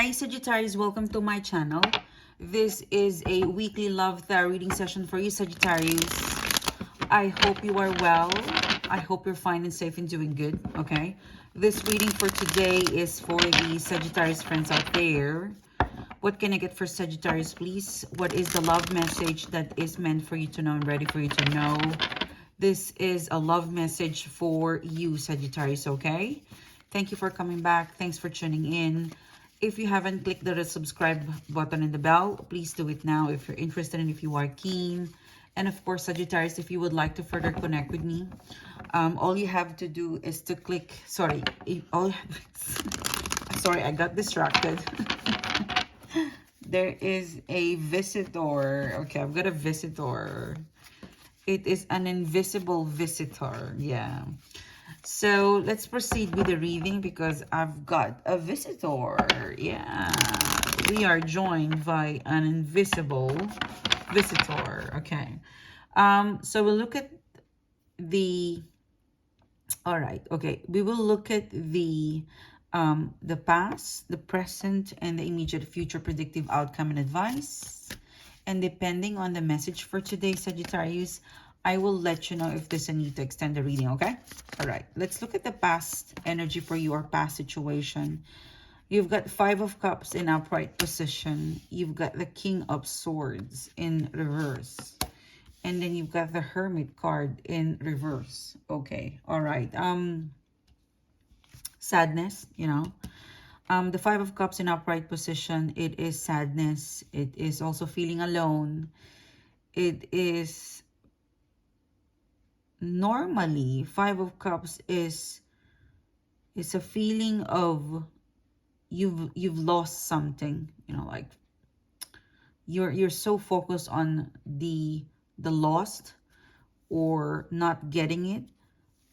Hi Sagittarius, welcome to my channel. This is a weekly love tarot reading session for you Sagittarius. I hope you are well. I hope you're fine and safe and doing good, okay? This reading for today is for the Sagittarius friends out there. What can I get for Sagittarius, please? What is the love message that is meant for you to know and ready for you to know? This is a love message for you, Sagittarius, okay? Thank you for coming back. Thanks for tuning in. If you haven't clicked the subscribe button and the bell, please do it now if you're interested and if you are keen. And of course, Sagittarius, if you would like to further connect with me, all you have to do is to click, sorry, sorry, I got distracted. There is a visitor. Okay, I've got a visitor. It is an invisible visitor. Yeah. So let's proceed with the reading because I've got a visitor. Yeah. We are joined by an invisible visitor. Okay. So we'll look at the, all right. Okay. We will look at the past, the present, and the immediate future predictive outcome and advice. And depending on the message for today, Sagittarius, I will let you know if there's a need to extend the reading, okay? All right, let's look at the past energy for you or past situation. You've got Five of Cups in upright position. You've got the King of Swords in reverse. And then you've got the Hermit card in reverse. Okay, all right. Sadness, you know. The Five of Cups in upright position, it is sadness. It is also feeling alone. It is normally Five of Cups is a feeling of you've lost something, you know, like you're so focused on the lost or not getting it,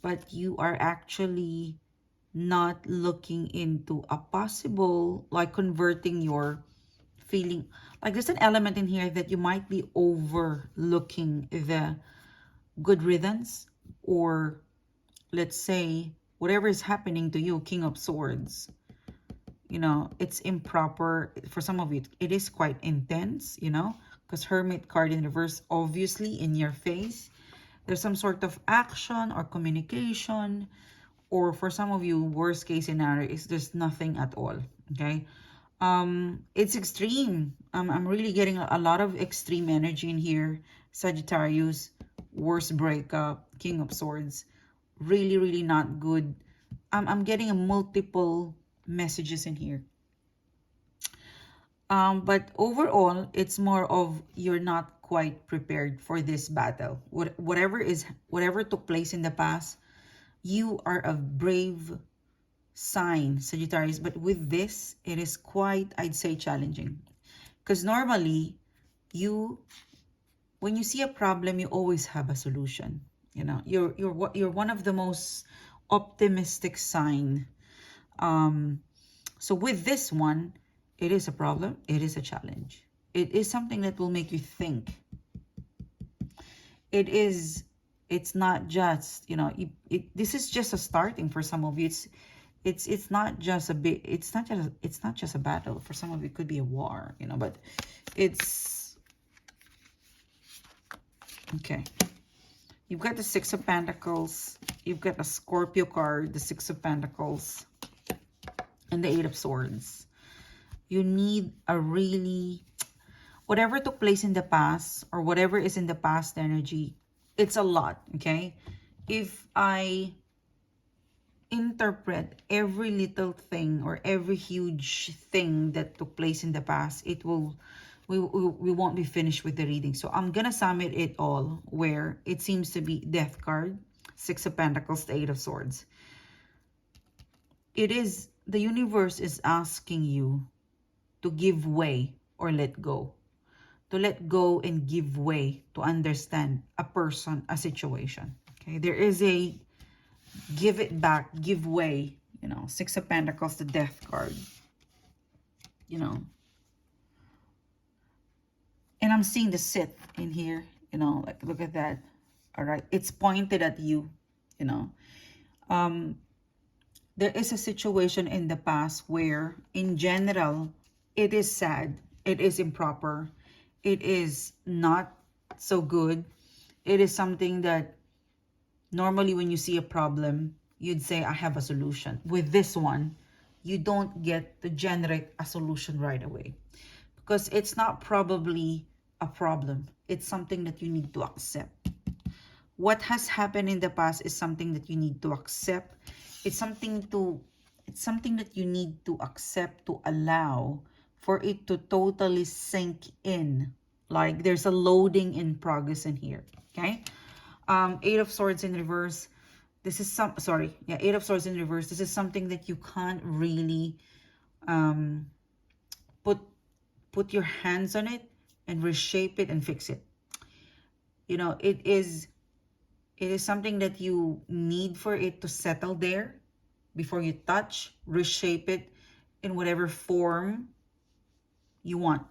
but you are actually not looking into a possible, like, converting your feeling. Like, there's an element in here that you might be overlooking the good riddance, or let's say whatever is happening to you, King of Swords, you know, it's improper. For some of it, it is quite intense, you know, because Hermit card in reverse, obviously in your face. There's some sort of action or communication, or for some of you, worst case scenario is there's nothing at all. Okay. It's extreme. I'm really getting a lot of extreme energy in here. Sagittarius, worst breakup, King of Swords, really, really not good. I'm getting a multiple messages in here. But overall, it's more of you're not quite prepared for this battle. Whatever took place in the past, you are a brave sign, Sagittarius, but with this, it is quite, I'd say, challenging. Because normally, when you see a problem, you always have a solution. You know, you're one of the most optimistic sign. So with this one, it is a problem. It is a challenge. It is something that will make you think. It's not just, you know, this is just a starting for some of you. It's not just a bit, it's not just a battle. For some of you, it could be a war, you know, but it's okay. You've got the Six of Pentacles, you've got the Scorpio card, the Six of Pentacles, and the Eight of Swords. You need a really, whatever took place in the past, or whatever is in the past energy, it's a lot, okay? If I interpret every little thing or every huge thing that took place in the past, it will, we won't be finished with the reading. So I'm gonna sum it all, where it seems to be Death card, Six of Pentacles, the Eight of Swords. It is, the universe is asking you to give way or let go. To let go and give way, to understand a person, a situation. Okay, there is a give it back, give way, you know, Six of Pentacles, the Death card, you know. And I'm seeing the Sith in here, you know, like, look at that. All right, it's pointed at you, you know. There is a situation in the past where, in general, it is sad, it is improper, it is not so good. It is something that normally when you see a problem, you'd say, I have a solution. With this one, you don't get to generate a solution right away because it's not probably a problem. It's something that you need to accept. What has happened in the past is something that you need to accept. It's something that you need to accept, to allow for it to totally sink in. Like there's a loading in progress in here. Okay. Eight of Swords in reverse. This is Eight of Swords in reverse. This is something that you can't really put your hands on it and reshape it and fix it. You know, it is something that you need for it to settle there before you touch, reshape it in whatever form you want.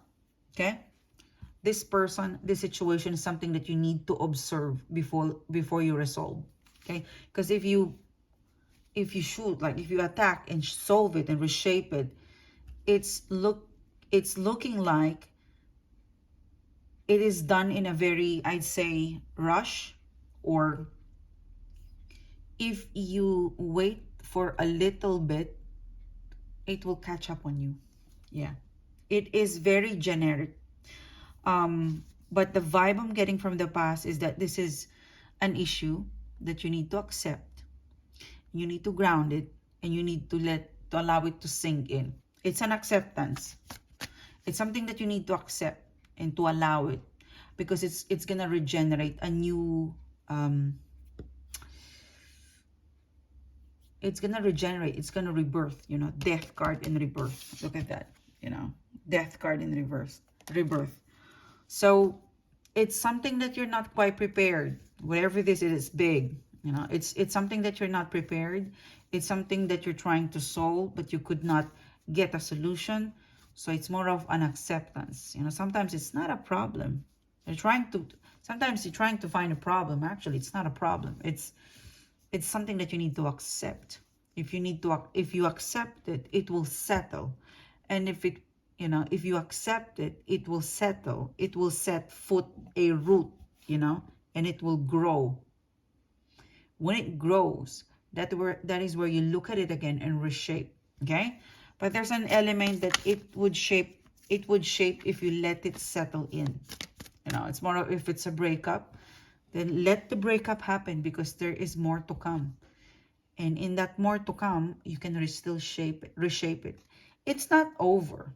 Okay? This person, this situation is something that you need to observe before you resolve. Okay? Because if you shoot, like if you attack and solve it and reshape it, it's looking like it is done in a very, I'd say, rush. Or if you wait for a little bit, it will catch up on you. Yeah. It is very generic. But the vibe I'm getting from the past is that this is an issue that you need to accept. You need to ground it, and you need to allow it to sink in. It's an acceptance. It's something that you need to accept and to allow it, because it's gonna regenerate a new it's gonna regenerate, it's gonna rebirth, you know, death card in rebirth. Look at that, you know, death card in reverse, rebirth. So it's something that you're not quite prepared. Whatever this is big, you know, it's something that you're not prepared. It's something that you're trying to solve, but you could not get a solution. So it's more of an acceptance. You know, sometimes it's not a problem. Sometimes you're trying to find a problem. Actually, it's not a problem. It's something that you need to accept. If you accept it, it will settle. And if you accept it, it will settle. It will set foot, a root, you know, and it will grow. When it grows, that is where you look at it again and reshape. Okay? But there's an element that it would shape if you let it settle in. You know, it's more of, if it's a breakup, then let the breakup happen, because there is more to come. And in that more to come, you can still reshape it. It's not over.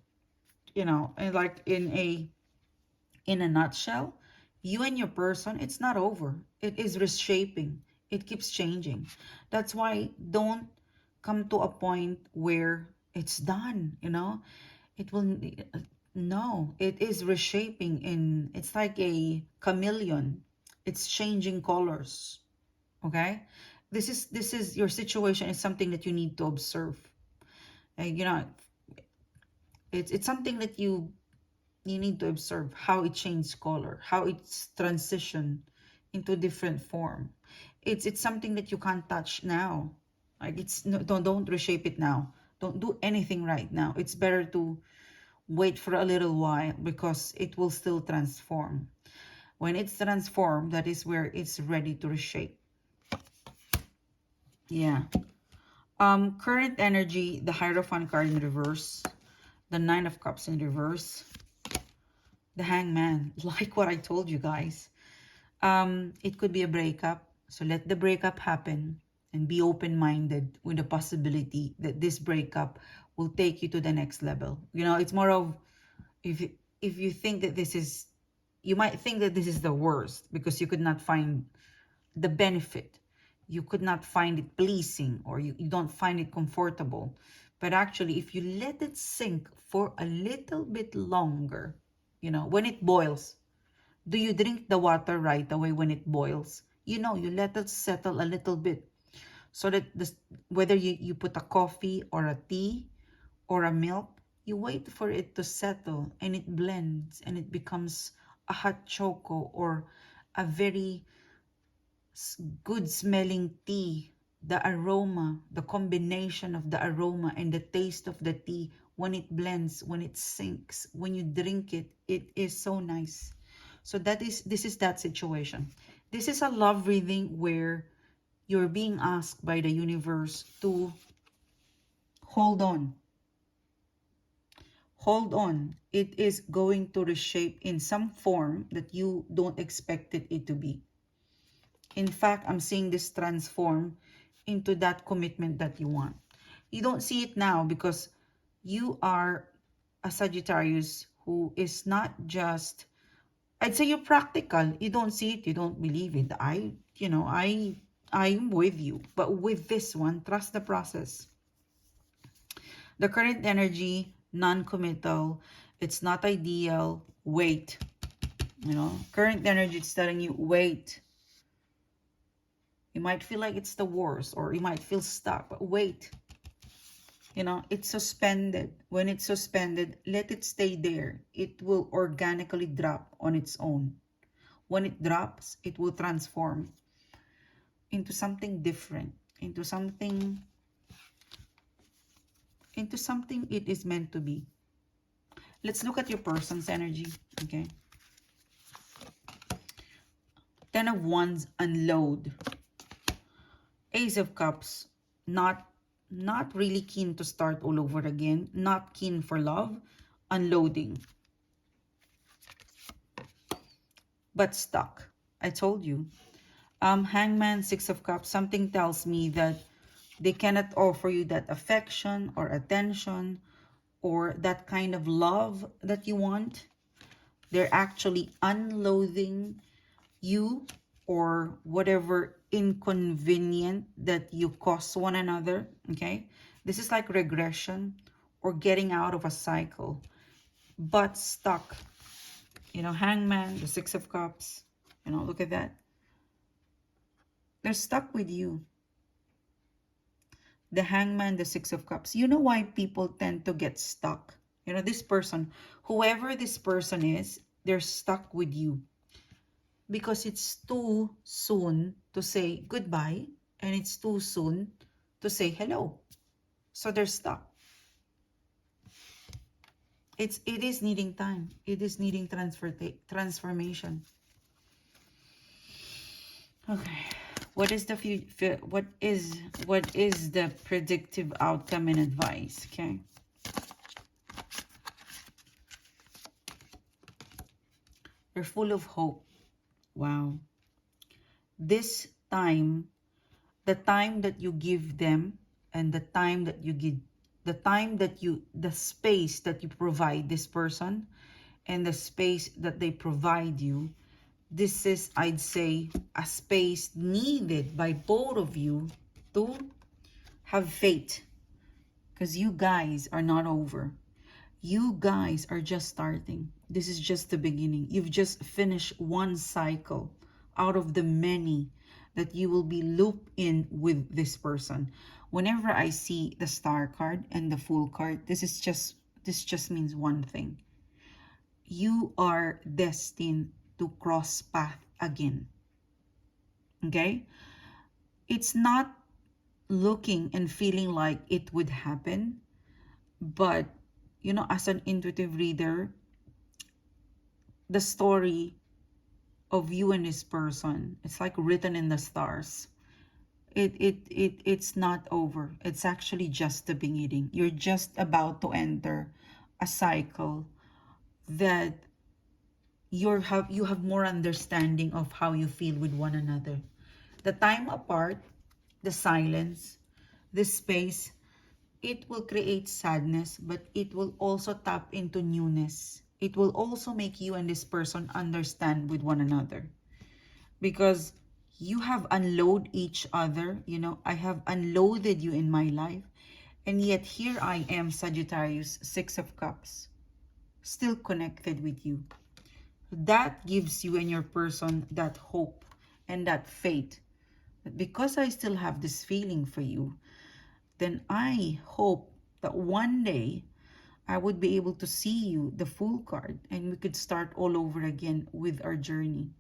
You know, and like in a nutshell, you and your person, it's not over. It is reshaping. It keeps changing. That's why don't come to a point where it's done, you know. It will, no, it is reshaping. It's like a chameleon. It's changing colors. Okay? This is your situation is something that you need to observe. You know, it's something that you need to observe, how it changed color, how it's transitioned into different form. It's something that you can't touch now. Like, no, don't reshape it now. Don't do anything right now. It's better to wait for a little while, because it will still transform. When it's transformed, that is where it's ready to reshape. Yeah. Current energy, the Hierophant card in reverse, the Nine of Cups in reverse, the Hangman. Like what I told you guys. It could be a breakup. So let the breakup happen, and be open-minded with the possibility that this breakup will take you to the next level. You know, it's more of, if you think that you might think that this is the worst, because you could not find the benefit. You could not find it pleasing, or you don't find it comfortable. But actually, if you let it sink for a little bit longer, you know, when it boils, do you drink the water right away when it boils? You know, you let it settle a little bit, so that whether you put a coffee or a tea or a milk, you wait for it to settle, and it blends, and it becomes a hot choco or a very good smelling tea the aroma, the combination of the aroma and the taste of the tea, when it blends, when it sinks, when you drink it, it is so nice. So this is that situation. This is a love reading where you're being asked by the universe to hold on. Hold on. It is going to reshape in some form that you don't expect it to be. In fact, I'm seeing this transform into that commitment that you want. You don't see it now because you are a Sagittarius who is not just, I'd say you're practical. You don't see it, you don't believe it. I'm with you. But with this one, trust the process. The current energy, non-committal, it's not ideal, wait. Current energy is telling you, wait. You might feel like it's the worst, or you might feel stuck, but wait. It's suspended. When it's suspended, let it stay there. It will organically drop on its own. When it drops, it will transform into something different, into something it is meant to be. Let's look at your person's energy, okay? 10 of Wands, unload. Ace of Cups, not really keen to start all over again, not keen for love, unloading. But stuck. I told you. Hangman, Six of Cups, something tells me that they cannot offer you that affection or attention or that kind of love that you want. They're actually unloading you or whatever inconvenient that you cause one another, okay? This is like regression or getting out of a cycle, but stuck. Hangman, the Six of Cups, look at that. They're stuck with you. The Hangman, the Six of Cups. You know why people tend to get stuck? This person, whoever this person is, they're stuck with you. Because it's too soon to say goodbye and it's too soon to say hello. So they're stuck. It is needing time. It is needing transformation. Okay. What is the future? What is the predictive outcome and advice? Okay. You're full of hope. Wow. This time, the time that you give them and the time that you give, the space that you provide this person and the space that they provide you, this is, I'd say, a space needed by both of you to have faith. Because you guys are not over. You guys are just starting. This is just the beginning. You've just finished one cycle out of the many that you will be looped in with this person. Whenever I see the Star card and the Fool card, this just means one thing. You are destined to cross path again. Okay? It's not looking and feeling like it would happen, but as an intuitive reader, the story of you and this person, it's like written in the stars. It's not over. It's actually just the beginning. You're just about to enter a cycle that you have more understanding of how you feel with one another. The time apart, the silence, the space, it will create sadness, but it will also tap into newness. It will also make you and this person understand with one another. Because you have unloaded each other. I have unloaded you in my life. And yet here I am, Sagittarius, Six of Cups, still connected with you. That gives you and your person that hope and that faith. But because I still have this feeling for you, then I hope that one day I would be able to see you, the Fool card, and we could start all over again with our journey.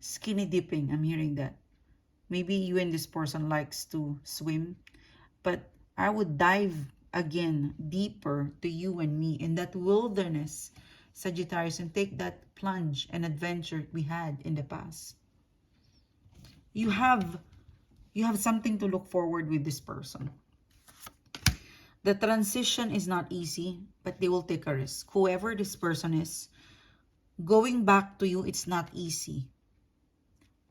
Skinny dipping, I'm hearing that. Maybe you and this person likes to swim, but I would dive again deeper to you and me in that wilderness, Sagittarius, and take that plunge and adventure we had in the past. You have something to look forward with this person. The transition is not easy, but they will take a risk. Whoever this person is, going back to you, it's not easy.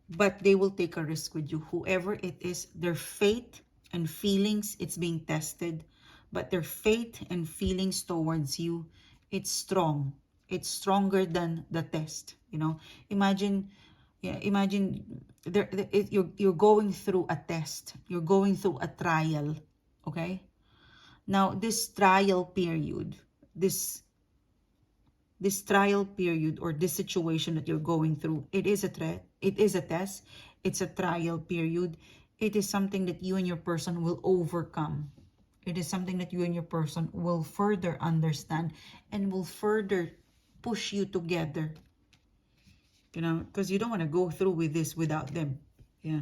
But they will take a risk with you. Whoever it is, their faith and feelings, it's being tested. But their faith and feelings towards you, it's strong. It's stronger than the test. You know, imagine, yeah, imagine you're going through a test. You're going through a trial. Okay. Now, this trial period, this trial period or this situation that you're going through, it is a threat, it is a test, it's a trial period. It is something that you and your person will overcome. It is something that you and your person will further understand and will further push you together. You know, because you don't want to go through with this without them. Yeah.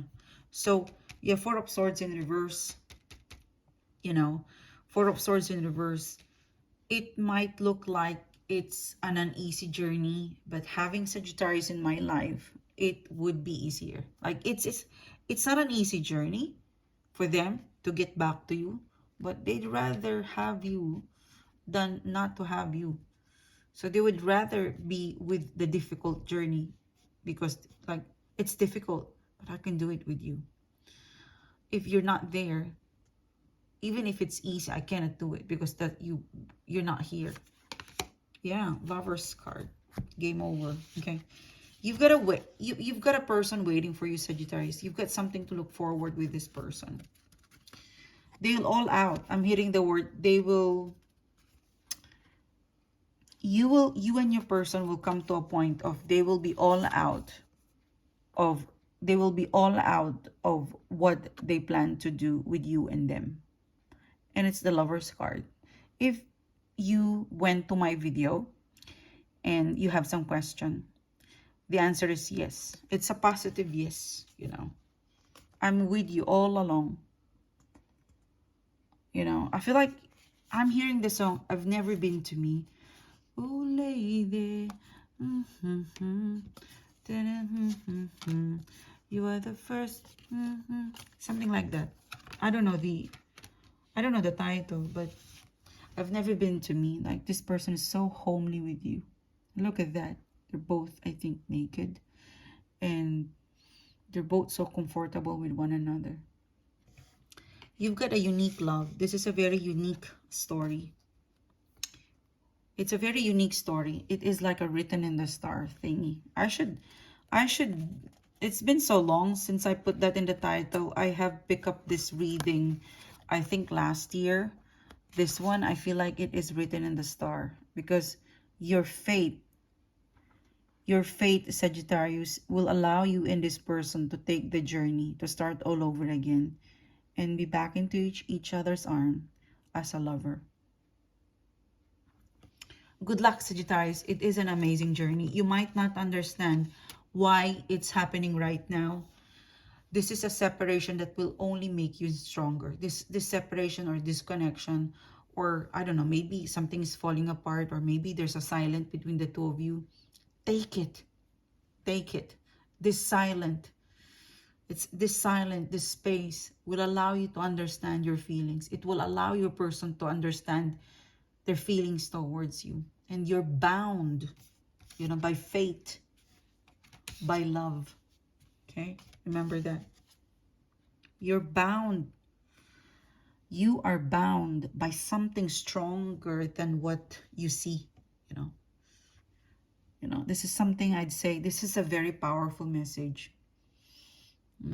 So, yeah, Four of Swords in reverse. You know, Four of Swords in reverse. It might look like it's an uneasy journey, but having Sagittarius in my life, it would be easier. Like it's not an easy journey for them to get back to you, but they'd rather have you than not to have you. So they would rather be with the difficult journey because like it's difficult, but I can do it with you. If you're not there, even if it's easy, I cannot do it because that you're not here. Yeah, Lover's card. Game over. Okay. You've got you've got a person waiting for you, Sagittarius. You've got something to look forward with this person. They'll all out. I'm hitting the word. They will. You and your person will come to a point of they will be all out of what they plan to do with you and them. And it's the Lover's card. If you went to my video and you have some question, the answer is yes. It's a positive yes, you know. I'm with you all along. You know, I feel like I'm hearing the song, I've Never Been to Me. Oh, lady. You are the first. Something like that. I don't know the title, but I've Never Been to Me. Like, this person is so homely with you. Look at that. They're both, I think, naked. And they're both so comfortable with one another. You've got a unique love. This is a very unique story. It's a very unique story. It is like a written in the star thingy. I should, it's been so long since I put that in the title. I have picked up this reading, I think last year. This one, I feel like it is written in the star because your fate, Sagittarius, will allow you and this person to take the journey, to start all over again and be back into each other's arm as a lover. Good luck, Sagittarius. It is an amazing journey. You might not understand why it's happening right now. This is a separation that will only make you stronger. This separation or disconnection, or I don't know, maybe something is falling apart, or maybe there's a silence between the two of you. Take it. Take it. This space will allow you to understand your feelings. It will allow your person to understand their feelings towards you. And you're bound, you know, by fate, by love. Okay? Remember that. You're bound. You are bound by something stronger than what you see, you know. You know, this is something I'd say, this is a very powerful message. You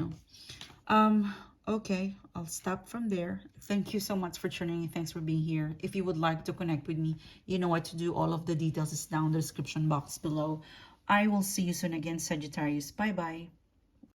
know. Okay, I'll stop from there. Thank you so much for tuning in. Thanks for being here. If you would like to connect with me, you know what to do. All of the details is down in the description box below. I will see you soon again, Sagittarius. Bye-bye.